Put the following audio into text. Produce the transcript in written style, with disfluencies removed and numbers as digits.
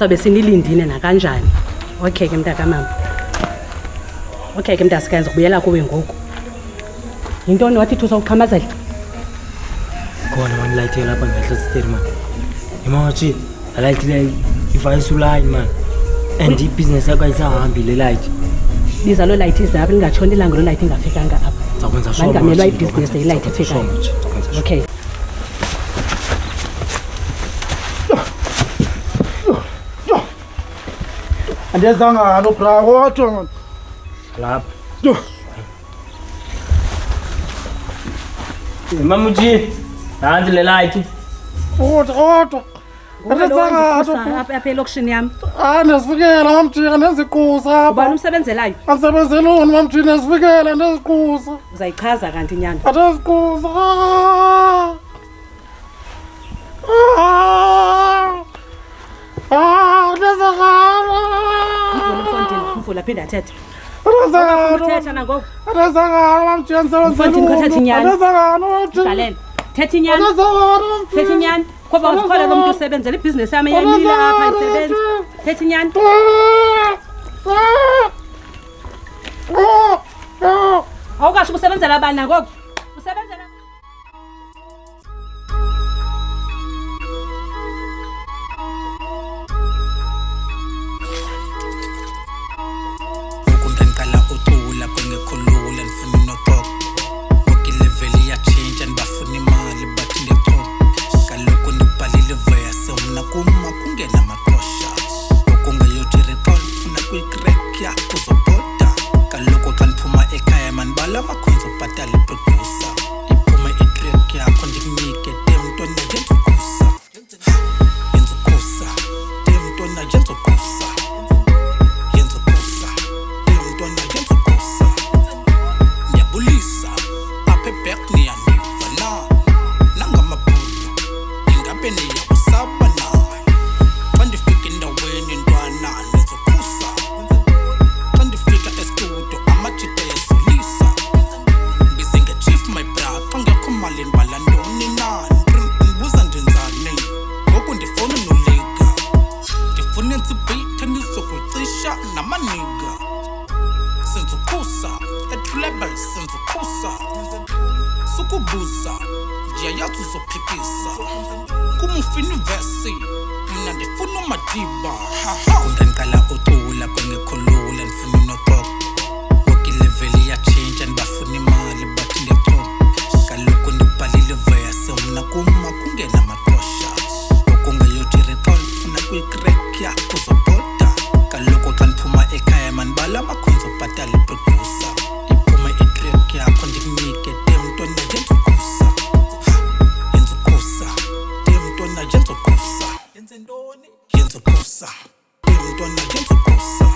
sobe sinilindine nakanjani. Okay ke mntaka mama. Okay ke mntasekenza kubuyela kuwe ngoku. Yintoni wathi thusa uqhamazela? Khona man light lapha ngehla steer man. Imaji, light ifayisu line man. And business yakho ayisahambi le light. Biza lo light izaphi lingatshoni ilanga lo light ingafikanga apha. Zakwenza show. Mangamelwa ibusiness ye light efikayo. Okay. Andiyazanga no bra kodwa lapha. Mamuji, nanti le light. Kodwa. Andiyazanga apha elokishini yami. Ndisifikela mamjika ndeziqhusa. Ubani umsebenzelayo? Andisebenzeloni mamjika ndisifikela ndeziqhusa. Uzayichaza kanti nyana. Ndeziqhusa. Mvula phinda thetha. Uthetha nangoku. Andiyazanga mamjika Galela. Thetha inyani. Thetha inyani. Ngoba uzikhona lo muntu usebenzela ibhizinesi yami yemile apha isebenza. Thetha inyani. Awukasho usebenzela abani nangoku? Usebenzela sukubuza ndiyayazi uzophikisa kumufini vesi mina ndifuna umadiba kundandiqala ucula kwengekhulula ndifuna unotoka woke ileveli iyatshintsha ndibafuna imali bathi ndiyathoba kaloku ndibhalile vesi mna kuma kungena matosha okungayothi reqol ndifuna kwikrek yakho uzobhoda kaloku xa ndiphuma ekhaya mandibala amakhonzo obhatala iprodusa iphume itrek yakho ndikunike temntwana yenza uqhusa temntwana yenza uqhusa yenza uqhusa temntwana yenza uqhusa